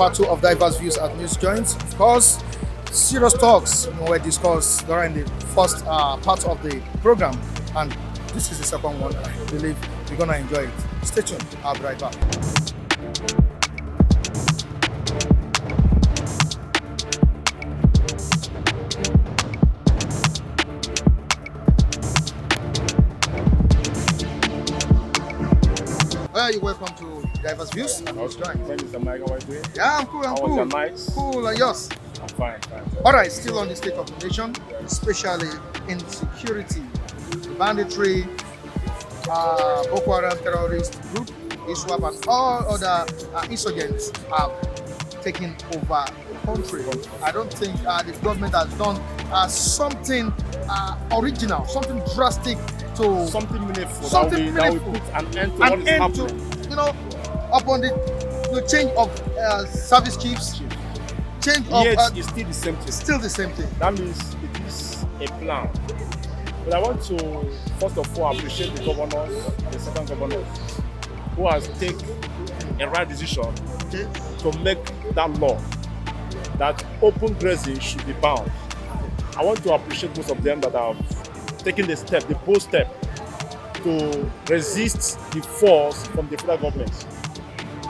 part 2 of Diverse Views at News Joints. Of course, serious talks were discussed during the first part of the program, and this is the second one. I believe you're going to enjoy it. Stay tuned. I'll be right back. You're welcome to Diverse Views. Thank you, Mr. Mike. How are you doing? Yeah, I'm cool. How was your night? Cool, and yours? I'm fine. All right, still on the state of the nation, especially in security. The Banditary, Bokoharam terrorist group, ISWAP, and all other insurgents have taken over the country. I don't think the government has done something original, something drastic to something meaningful. Something that meaningful. will put an end to what is happening. Upon the change of service chiefs, change of Yet it's still the same thing. Still the same thing. That means it is a plan. But I want to first of all appreciate the governors, the second governors, who has taken a right decision to make that law that open grazing should be banned. I want to appreciate most of them that have taken the step, the bold step, to resist the force from the federal government.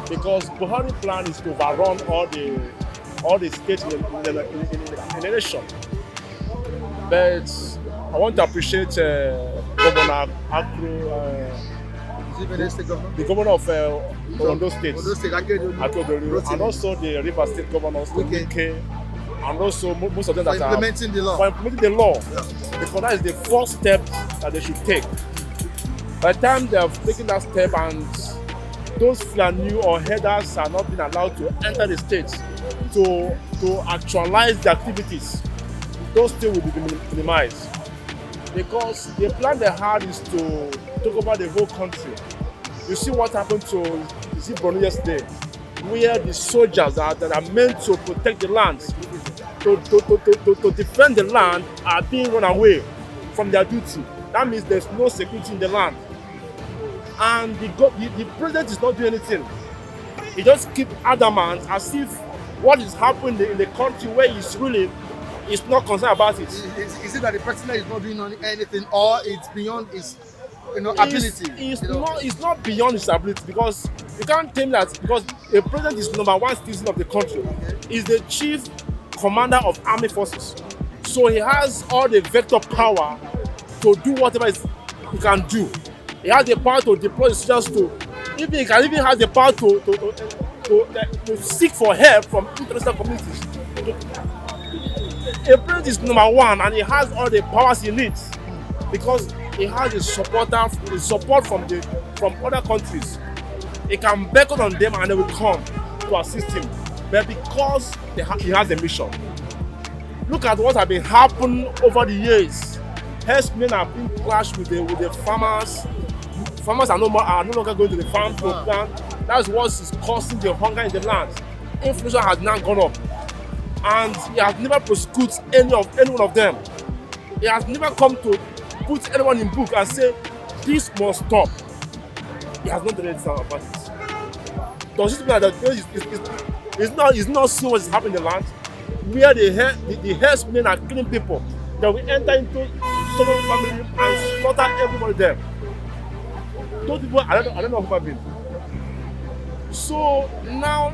Because Buhari plan is to overrun all the states in the nation. But I want to appreciate Governor Akro, the governor of Ondo State, Akodolu, and also the River State governors, Wike, and also most of them that are implementing the law. For implementing the law. Yeah. Because that is the first step that they should take. By the time they have taken that step and those Fulani or headers are not being allowed to enter the state to actualize the activities, those things will be minimized. Because the plan they had is to take over the whole country. You see what happened to Borno yesterday, where the soldiers that are meant to protect the land, to defend the land, are being run away from their duty. That means there's no security in the land. And the president is not doing anything. He just keeps adamant as if what is happening in the country where he's ruling is not concerned about it. Is it that the president is not doing anything, or it's beyond his ability? It's not beyond his ability, because you can't tell me that because the president is #1 citizen of the country. He's the chief commander of army forces. So he has all the vector power to do whatever he can do. He has the power to deploy the soldiers to, he can even have the power to seek for help from international communities. A president is #1 and he has all the powers he needs because he has the support from other countries. He can beckon on them and they will come to assist him. But because he has a mission. Look at what has been happening over the years. Herdsmen have been clashed with the farmers. Farmers are no longer going to the farm to plant. That's what is causing the hunger in the land. Inflation has now gone up. And he has never prosecuted any one of them. He has never come to put anyone in book and say, this must stop. He has not done anything about it. Does it mean that it's not seeing what is happening in the land? Where the herdsmen are killing people, that we enter into someone's family and slaughter everybody there. Those people, I don't know who have been. So now,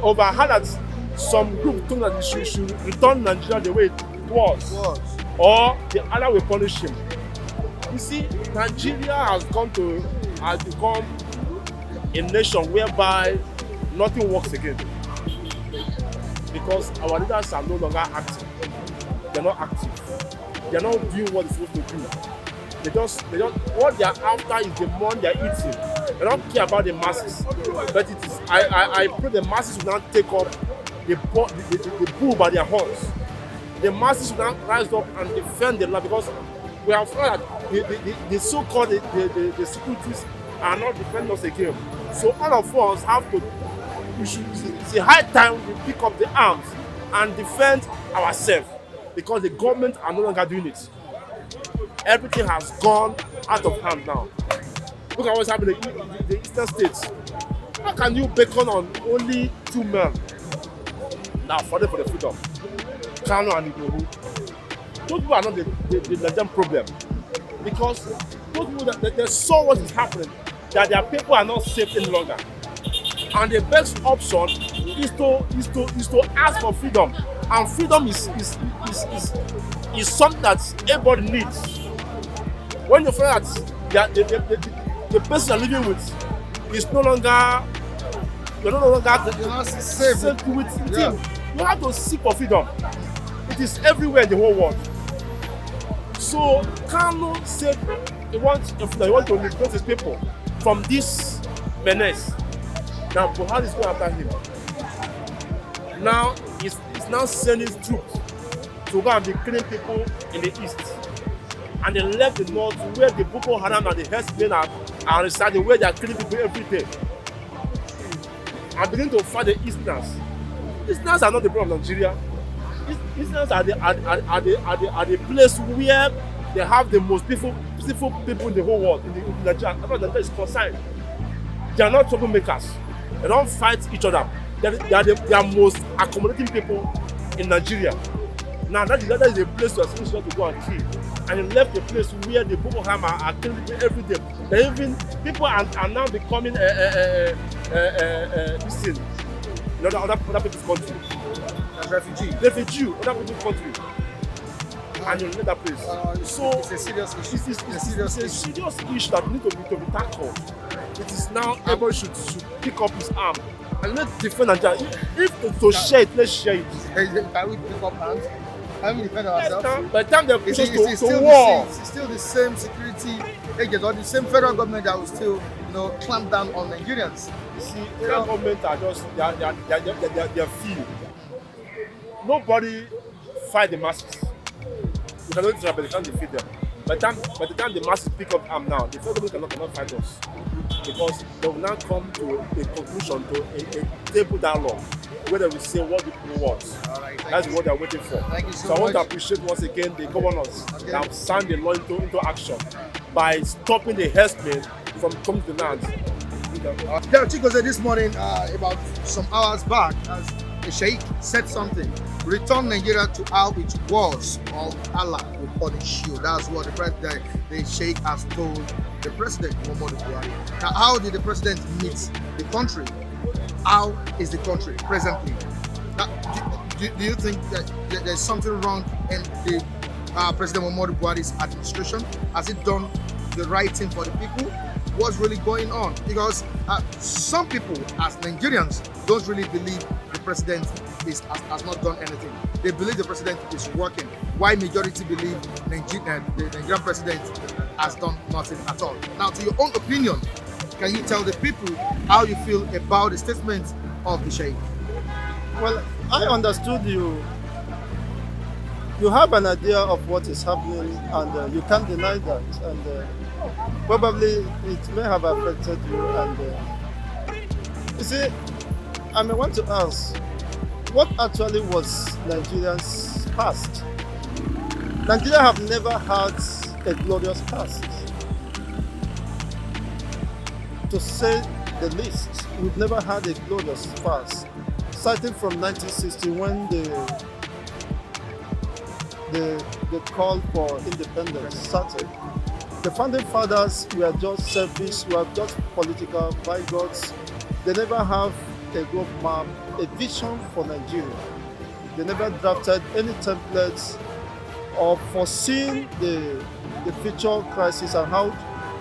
I heard that some group think that we should return Nigeria the way it was. Or the other will punish him. You see, Nigeria has become a nation whereby nothing works again. Because our leaders are no longer active. They're not active. They're not doing what they're supposed to do. They just what they are after is the money they're eating. They don't care about the masses. But it is I pray the masses will not take up the bull by their horns. The masses will not rise up and defend the land, because we have found that the so-called the securities are not defending us again. So all of us have to, it's a high time we pick up the arms and defend ourselves, because the government are no longer doing it. Everything has gone out of hand now. Look at what's happening in the eastern states. How can you beckon on only two men that are fighting for the freedom? Kano and Igboho. Those people are not the Nigerian problem. Because those people that they saw what is happening, that their people are not safe any longer. And the best option is to ask for freedom. And freedom is something that everybody needs. When you find that the person you're living with is no longer you're no longer safe with him, you have to seek for freedom. It is everywhere in the whole world. So Kano said he wants to liberate his people from this menace. Now Buhari is going after him. Now he's now sending troops to go and be killing people in the east. And they left the north where the Bokoharam and the Herdsmen are residing, where they are killing people every day. And begin to fight the Easterners. Easterners are not the problem of Nigeria. Easterners are the place where they have the most peaceful people in the whole world, in Nigeria. As far as Nigeria is concerned, they are not troublemakers. They don't fight each other. They are most accommodating people in Nigeria. Now that is a place to go and kill. And he left the place where the Bokoharam are killing people every day. Even people are now becoming this thing in other people's country. Refugee, other people's country. And you leave that place. So it's a serious issue. It's a serious issue that needs to be tackled. It is now everybody should pick up his arm and let's defend Nigeria. If to share it, let's share it. Can we pick up hands? Can we defend ourselves? By the time they push us to war, it's still the same security agents or the same federal government that will still, clamp down on Nigerians. You see, federal government are just they are few. Nobody fight the masses. You cannot try, but they can't defeat them. By the time the masses pick up arm now, the federal government cannot fight us. Because they will now come to a conclusion, to a table dialogue, where they will say what the people want. Right, that's what they are waiting for. Thank you so I want much. to appreciate once again the governors that have signed the law into action by stopping the herdsmen from coming to the land. Yeah, Chico said this morning, about some hours back, as the Sheikh said something. Return Nigeria to how it was, or Allah will punish you. That's what the Sheikh has told the president, Muhammadu Buhari. Now, how did the president meet the country? How is the country presently? Now, do you think that there's something wrong in the President Muhammadu Buhari's administration? Has it done the right thing for the people? What's really going on? Because some people, as Nigerians, don't really believe the president has not done anything. They believe the president is working. Why majority believe the Nigerian president has done nothing at all? Now, to your own opinion, can you tell the people how you feel about the statement of the Sheikh? Well, I understood you. You have an idea of what is happening, and you can't deny that. And probably it may have affected you. And you see, I may want to ask, what actually was Nigeria's past? Nigeria have never had a glorious past. To say the least, we've never had a glorious past. Starting from 1960, when the call for independence started, the founding fathers were just selfish, were just political bigots. They never have a roadmap, a vision for Nigeria. They never drafted any templates or foreseen the future crisis and how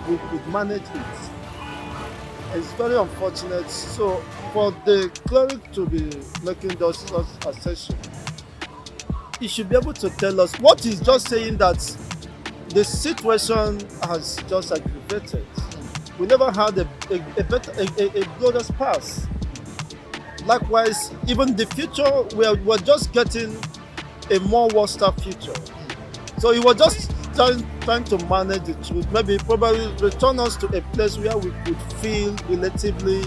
we could manage it. It's very unfortunate. So for the cleric to be making those assertions, he should be able to tell us what he's just saying, that the situation has just aggravated. We never had a glorious past. Likewise, even the future, we're just getting a more worse future. So he was just trying to manage the truth, probably return us to a place where we could feel relatively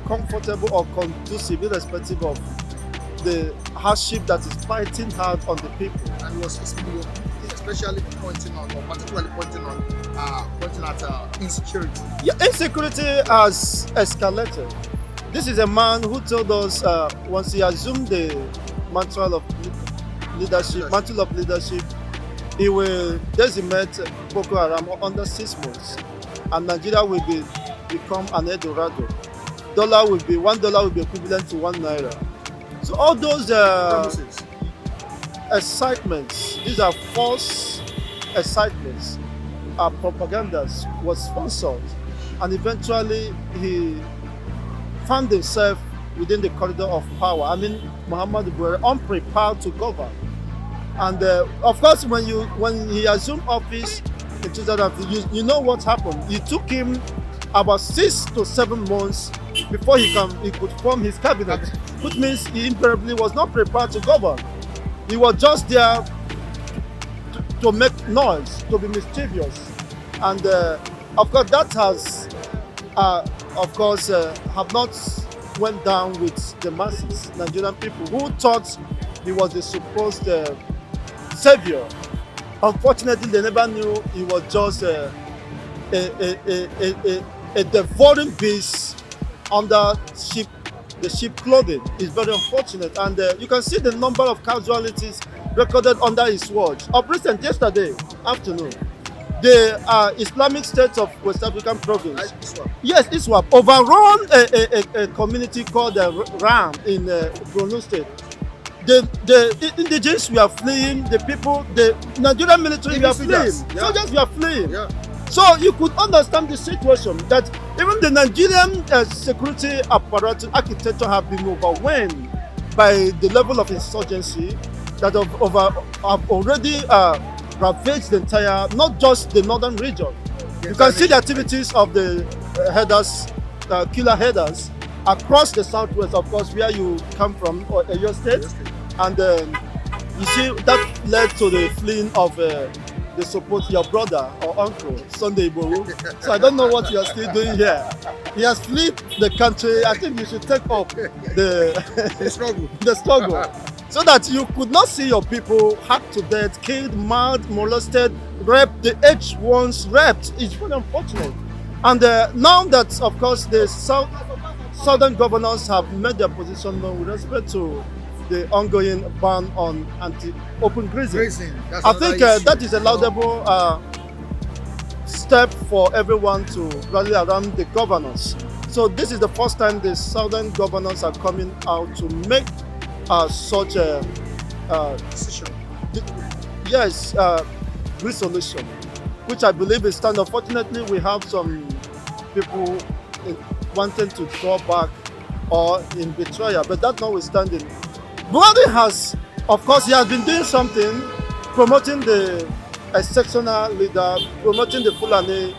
comfortable or conducive, irrespective of the hardship that is fighting hard on the people. And he was especially pointing on, or particularly pointing at insecurity. Yeah, insecurity has escalated. This is a man who told us once he assumed the mantle of leadership, he will decimate Boko Haram under 6 months, and Nigeria will become an Eldorado. $1 will be equivalent to £1. So all those Promises. excitements, these are false excitements, propagandas, was sponsored, and eventually he found himself within the corridor of power. I mean, Muhammad Buhari, unprepared to govern. And of course, when he assumed office in 2015, you know what happened. It took him about 6 to 7 months before he could form his cabinet, which means he invariably was not prepared to govern. He was just there to make noise, to be mischievous, and of course that has, have not went down with the masses, Nigerian people who thought he was the supposed savior. Unfortunately, they never knew he was just a devouring beast under the sheep clothing. Is very unfortunate, and you can see the number of casualties recorded under his watch. Of recent, yesterday afternoon, the Islamic State of West African Province, yes, ISWAP, overrun a community called Ram in Borno State. The indigenous were fleeing, the Nigerian military were fleeing, soldiers were fleeing. Yeah. So you could understand the situation that even the Nigerian security apparatus architecture have been overwhelmed by the level of insurgency that have already ravaged the entire, not just the northern region. You can see the activities of the killer headers across the southwest, of course, where you come from, or your state, and you see that led to the fleeing of the support your brother or uncle Sunday Igboho. So I don't know what you are still doing here. He has fled the country. I think you should take up the struggle, so that you could not see your people hacked to death, killed, murdered, molested, raped. The aged ones raped. It's very unfortunate. And now that, of course, the southern governors have made their position known with respect to the ongoing ban on open grazing. I think that is a laudable step for everyone to rally around the governors. So this is the first time the southern governors are coming out to make such a Decision. resolution, which I believe is stand. Unfortunately, we have some people wanting to draw back or in betrayal, but that notwithstanding, Buhari has, of course, he has been doing something, promoting the sectional leader, promoting the Fulani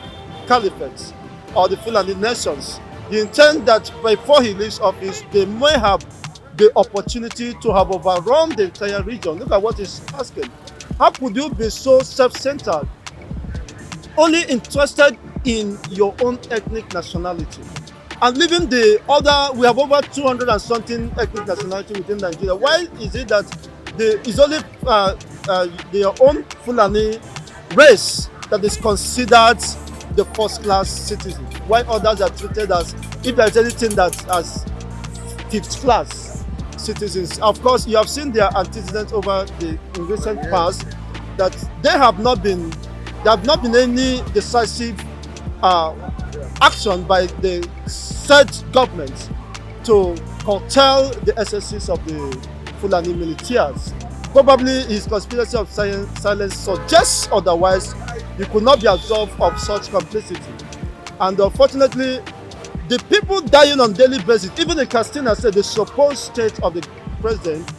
Caliphate or the Fulani nations. The intent that before he leaves office, they may have the opportunity to have overrun the entire region. Look at what he's asking. How could you be so self-centered, only interested in your own ethnic nationality, and leaving the other? We have over 200 and something ethnic nationality within Nigeria. Why is it that it's only their own Fulani race that is considered the first-class citizen, while others are treated as, if there is anything, that as fifth-class citizens? Of course, you have seen their antecedents over in recent past, that there have not been any decisive action by the said government to curtail the excesses of the Fulani militias. Probably his conspiracy of silence suggests otherwise. You could not be absolved of such complicity. And unfortunately, the people dying on daily basis, even in Katsina said the supposed state of the president,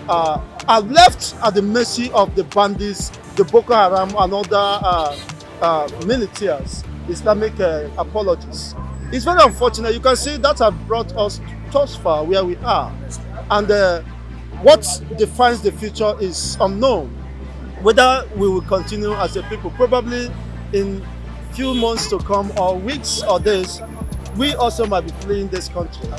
are left at the mercy of the bandits, the Boko Haram and other militias, Islamic apologists. It's very unfortunate. You can see that has brought us thus far where we are. And what defines the future is unknown. Whether we will continue as a people, probably in few months to come, or weeks or days, we also might be fleeing this country.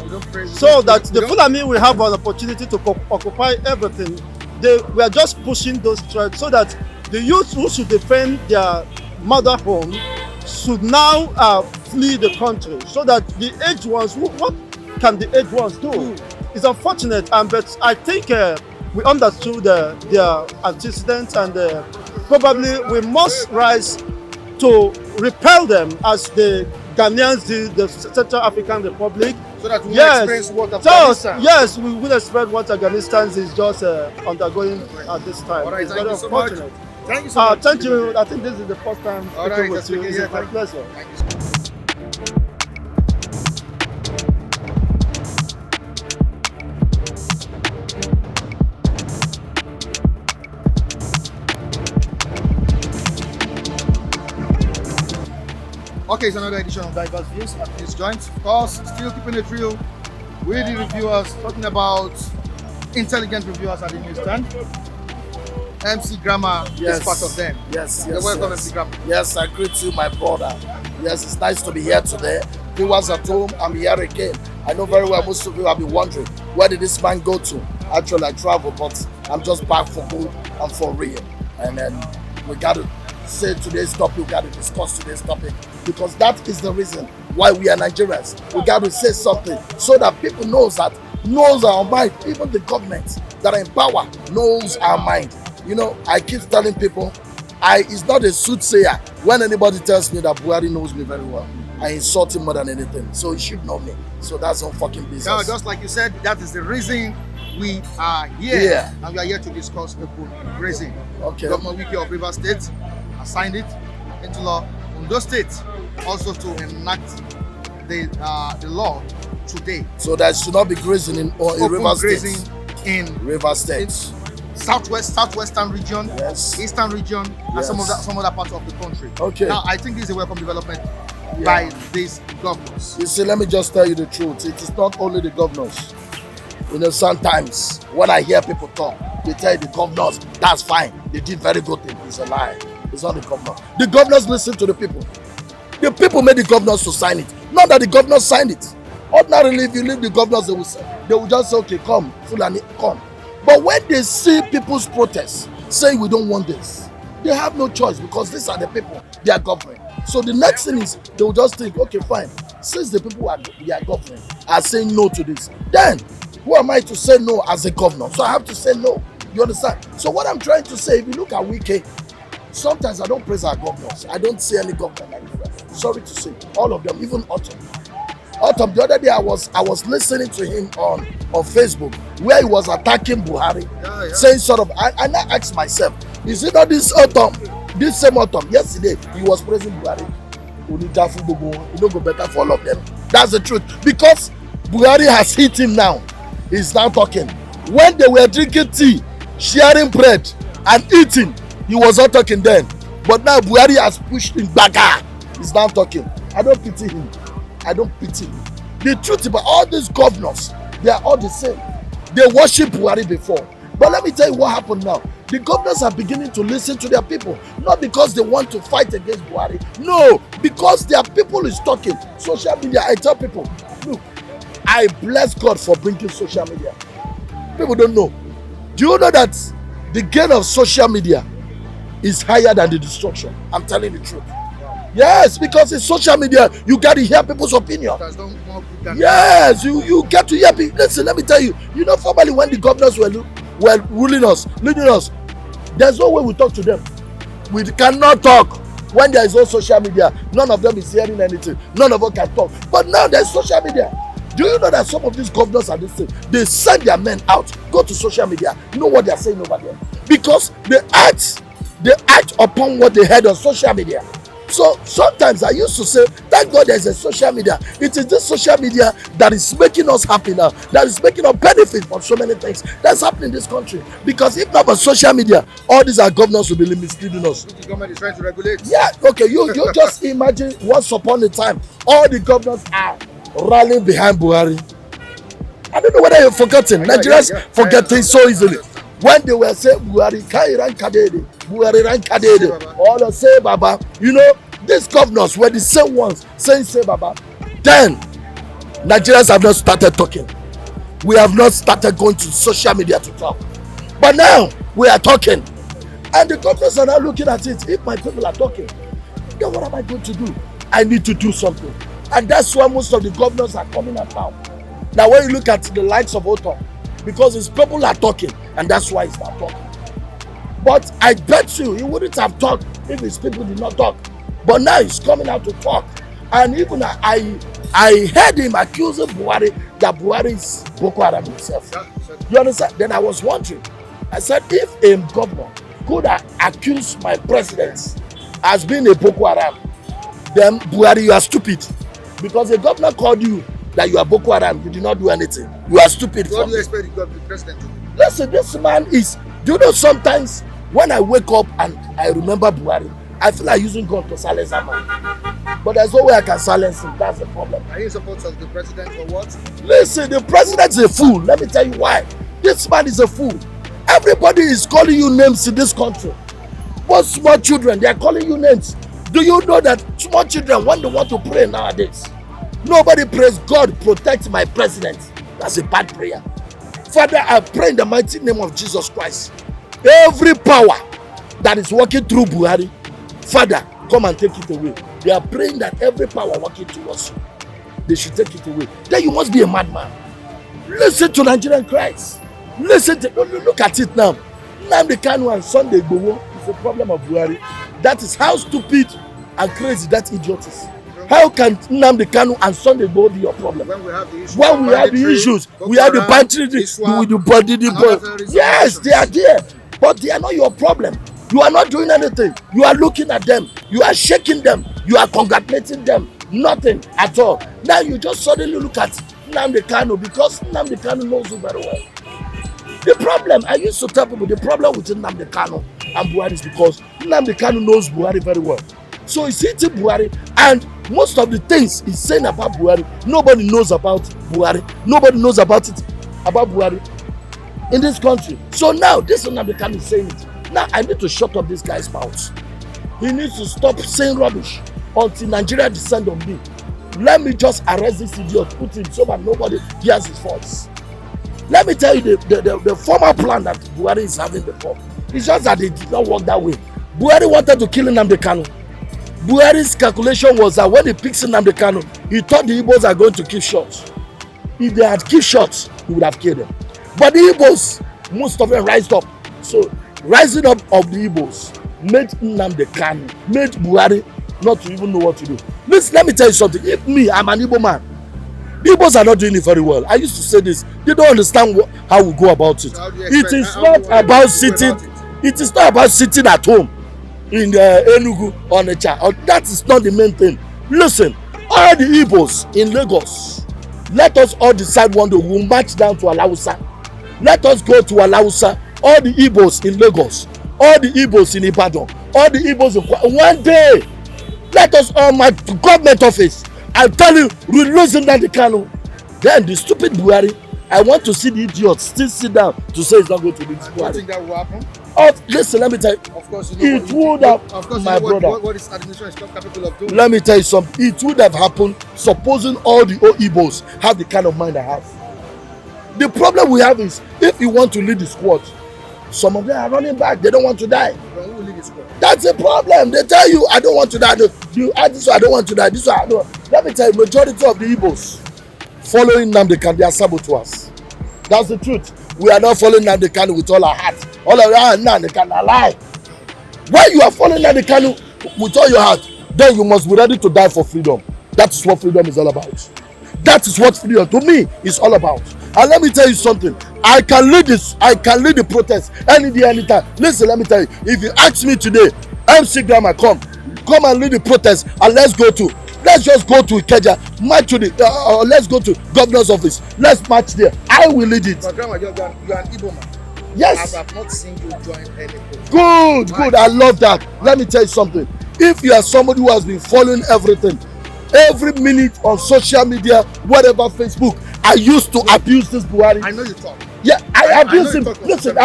So that the Fulani will have an opportunity to occupy everything. We are just pushing those threats so that The youth who should defend their mother home should now flee the country, so that the aged ones, what can the aged ones do? It's unfortunate, but I think we understood their antecedents, and probably we must rise to repel them as the Ghanaians did the Central African Republic. So that we will experience what Afghanistan. Yes, we will experience what Afghanistan is just undergoing at this time. All right, it's thank very you so much. unfortunate. Thank you so much. Thank you. I think this is the first time All speaking right, with you. It's a thank you. pleasure. Thank you so much. Okay, it's another edition of Diverse Views at this joint. Of course, still keeping it real with the reviewers, talking about intelligent reviewers at the newsstand. MC Grammar is part of them. Yes, You're welcome, MC Grammar. Yes, I greet you, my brother. Yes, it's nice to be here today. Viewers at home, I'm here again. I know very well most of you have been wondering, where did this man go to? Actually, I travel, but I'm just back for good and for real. And then we got to say today's topic, we got to discuss today's topic, because that is the reason why we are Nigerians. We got to say something so that people knows our mind. Even the government that are in power knows our mind. You know, I keep telling people, it's not a soothsayer when anybody tells me that Buhari knows me very well. I insult him more than anything, so he should know me. So that's some fucking business. Now, just like you said, that is the reason we are here. Yeah. And we are here to discuss the Grazing. Okay. Governor Wiki of Rivers State has signed it into law. Ondo State also to enact the law today. So there should not be grazing in Rivers grazing State. in Rivers State. southwestern region, Yes. eastern region, and Yes. some other parts of the country. Okay. Now, I think this is a welcome development by these governors. You see, let me just tell you the truth. It is not only the governors. You know, sometimes when I hear people talk, they tell you the governors, that's fine, they did very good thing. It's a lie. It's not the governor. The governors listen to the people. The people made the governors to sign it. Not that the governors signed it. Ordinarily, if you leave the governors, they will just say, okay, come, Fulani, come. But when they see people's protests, saying we don't want this, they have no choice, because these are the people they are governing. So the next thing is, they will just think, okay, fine, since the people we are governing are saying no to this, then who am I to say no as a governor? So I have to say no. You understand? So what I'm trying to say, if you look at Wike, sometimes I don't praise our governors. I don't see any governor like that. Sorry to say, all of them, even Autumn. Autumn, the other day I was listening to him on Facebook, where he was attacking Buhari, saying sort of, and I asked myself, is it not this Autumn, this same Autumn? Yesterday he was praising Buhari. You don't go better for all of them. That's the truth, because Buhari has hit him now. He's now talking. When they were drinking tea, sharing bread and eating, he was not talking then. But now Buhari has pushed him back. He's now talking. I don't pity him. I don't pity him. The truth about all these governors, they are all the same. They worship Buhari before. But let me tell you what happened now. The governors are beginning to listen to their people. Not because they want to fight against Buhari. No, because their people is talking. Social media, I tell people, look, I bless God for bringing social media. People don't know. Do you know that the gain of social media is higher than the destruction? I'm telling the truth. Yes, because in social media, you got to hear people's opinion. Yes, you get to hear people. Listen, let me tell you. You know, formerly when the governors were ruling us, leading us, there's no way we talk to them. We cannot talk. When there is no social media, none of them is hearing anything. None of us can talk. But now there's social media. Do you know that some of these governors are this thing? They send their men out, go to social media, know what they are saying over there. Because they act upon what they heard on social media. So sometimes I used to say, thank God there's a social media. It is this social media that is making us happy now, that is making us benefit from so many things that's happening in this country. Because if not for social media, all these are governors will be misleading us. The government is trying to regulate. Yeah, okay, you just imagine once upon a time, all the governors are rallying behind Buhari. I don't know whether you've forgotten. Nigerians forget things so easily. When they were saying Buhari ran Kadede, all the say Baba, you know, these governors were the same ones saying say Baba. Then Nigerians have not started talking. We have not started going to social media to talk. But now we are talking. And the governors are now looking at it. If my people are talking, then what am I going to do? I need to do something. And that's why most of the governors are coming up now. Now when you look at the likes of Autonomy, because his people are talking, and that's why he's not talking. But I bet you he wouldn't have talked if his people did not talk. But now he's coming out to talk. And even I heard him accusing Buhari that Buhari is Bokoharam himself. You understand? Then I was wondering. I said, if a governor could accuse my president as being a Bokoharam, then Buhari, you are stupid. Because the governor called you that you are Bokoharam, you did not do anything. You are stupid. What do you expect the president to do? Listen, this man is, do you know, sometimes when I wake up and I remember Buhari, I feel like using gun to silence that man. But there's no way I can silence him. That's the problem. Are you in support of the president or what? Listen, the president is a fool. Let me tell you why. This man is a fool. Everybody is calling you names in this country. Most small children, they are calling you names. Do you know that small children, when they want to pray nowadays, nobody prays, God protect my president. That's a bad prayer. Father, I pray in the mighty name of Jesus Christ. Every power that is working through Buhari, Father, come and take it away. They are praying that every power working towards you, they should take it away. Then you must be a madman. Listen to Nigerian cries. Listen to, look at it now. Nnamdi Kanu and Sunday Igboho is the problem of Buhari. That is how stupid and crazy that idiot is. How can Nnamdi Kanu and Sunday Igboho be your problem? When we have the issues, when we have the issues, we have the banditry, with the body. Yes, they are there, but they are not your problem. You are not doing anything. You are looking at them. You are shaking them. You are congratulating them. Nothing at all. Now you just suddenly look at Nnamdi Kanu because Nnamdi Kanu knows you very well. The problem, I used to tell people, the problem with Nnamdi Kanu and Buhari is because Nnamdi Kanu knows Buhari very well. So he's hitting Buhari, and most of the things he's saying about Buhari, nobody knows about Buhari. Nobody knows about it, about Buhari in this country. So now, this Nnamdi Kanu is saying it. Now, I need to shut up this guy's mouth. He needs to stop saying rubbish until Nigeria descend on me. Let me just arrest this idiot, put him so that nobody hears his voice. Let me tell you the former plan that Buhari is having before. It's just that it did not work that way. Buhari wanted to kill Nnamdi Kanu. Buhari's calculation was that when he picks Nnamdi Kanu, he thought the Igbos are going to keep shots. If they had kept shots, he would have killed them. But the Igbos, most of them rised up. So rising up of the Igbos made Nnamdi Kanu, made Buhari not to even know what to do. Listen, let me tell you something. If me, I'm an Igbo man, the Igbos are not doing it very well. I used to say this. They don't understand how we go about it. It is not about sitting. It is not about sitting at home in Enugu or Onitsha. That is not the main thing. Listen, all the Igbos in Lagos, let us all decide one day we'll march down to Alausa. Let us go to Alausa. All the Igbos in Lagos, all the Igbos in Ibadan, all the Igbos in one day. Let us all march to government office. I tell you, we're losing Nnamdi Kanu. Then the stupid Buhari, I want to see the idiot still sit down to say he's not going to do this. Do you think that will happen? Oh, listen, let me tell you. Of course, you know it would have, of course, my you know brother. what this administration is capable of doing. Let me tell you something. It would have happened supposing all the Igbos have the kind of mind I have. The problem we have is if you want to lead the squad, some of them are running back. They don't want to die. Who will lead the squad? That's a problem. They tell you, I don't want to die. You add this one, I don't want to die. This one, I don't. Let me tell you, majority of the Igbos following Nnamdi Kanu, they are saboteurs. That's the truth. We are not following Nnamdi Kanu with all our heart. All of our Nnamdi Kanu, lie. When you are following Nnamdi Kanu with all your heart, then you must be ready to die for freedom. That is what freedom is all about. That is what freedom to me is all about. And let me tell you something. I can lead this. I can lead the protest any day, anytime. Listen, let me tell you. If you ask me today, MC Grandma, come and lead the protest, and let's just go to Ikeja, march to the, let's go to governor's office. Let's march there. I will lead it. But Grandma, you're an Igbo man. Yes. I have not seen you join any protest. Good. I love that. Let me tell you something. If you are somebody who has been following everything, every minute on social media, whatever, Facebook, I used to abuse this Buhari. I know you talk. Yeah, I abuse him. Listen, no,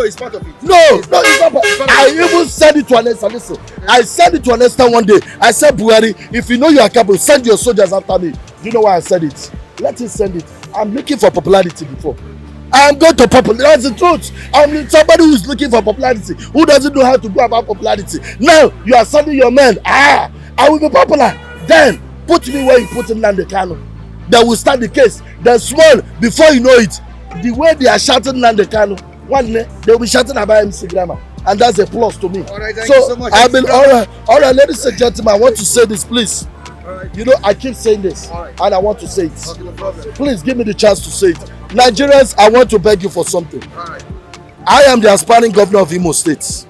it's part of it. No, it's not. I even said it to Anesta. Listen, I said it to Anesta one day. I said, Buhari, if you know you are capable, send your soldiers after me. Do you know why I said it? Let him send it. I'm looking for popularity before. I am going to popularize the truth. I'm somebody who is looking for popularity, who doesn't know how to go about popularity. Now you are sending your men. I will be popular. Then put me where you put him Nnamdi Kanu. They will start the case. Then small, before you know it, the way they are shouting Nnamdi Kanu, one day they will be shouting about MC Grammar. And that's a plus to me. All right, thank you so much. I've been all right, ladies and gentlemen, I want to say this, please. All right. You know, I keep saying this, Right. and I want to say it. Okay, no problem. Please give me the chance to say it. Nigerians, I want to beg you for something. All right. I am the aspiring governor of Imo State.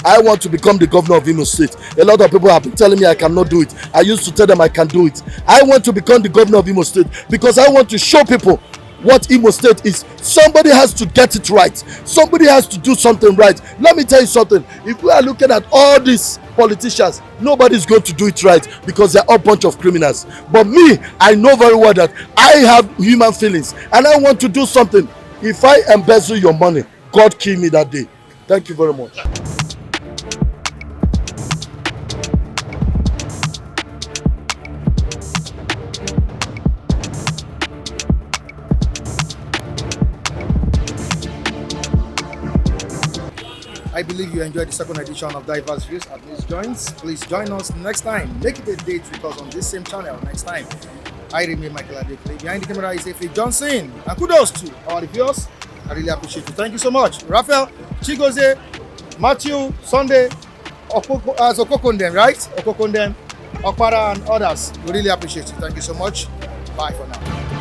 I want to become the governor of Imo State. A lot of people have been telling me I cannot do it. I used to tell them I can do it. I want to become the governor of Imo State because I want to show people what Imo State is. Somebody has to get it right. Somebody has to do something right. Let me tell you something. If we are looking at all these politicians, nobody's going to do it right because they're all a bunch of criminals. But me, I know very well that I have human feelings and I want to do something. If I embezzle your money, God kill me that day. Thank you very much. I believe you enjoyed the second edition of Diverse Views at News Joints. Please join us next time. Make it a date with us on this same channel next time. I remain Michael Adekle. Behind the camera is Efe Johnson. And kudos to our reviewers. I really appreciate it. Thank you so much. Raphael, Chigoze, Matthew, Sunday, Okokondem, right? Okokondem, Okpara, and others. We really appreciate it. Thank you so much. Bye for now.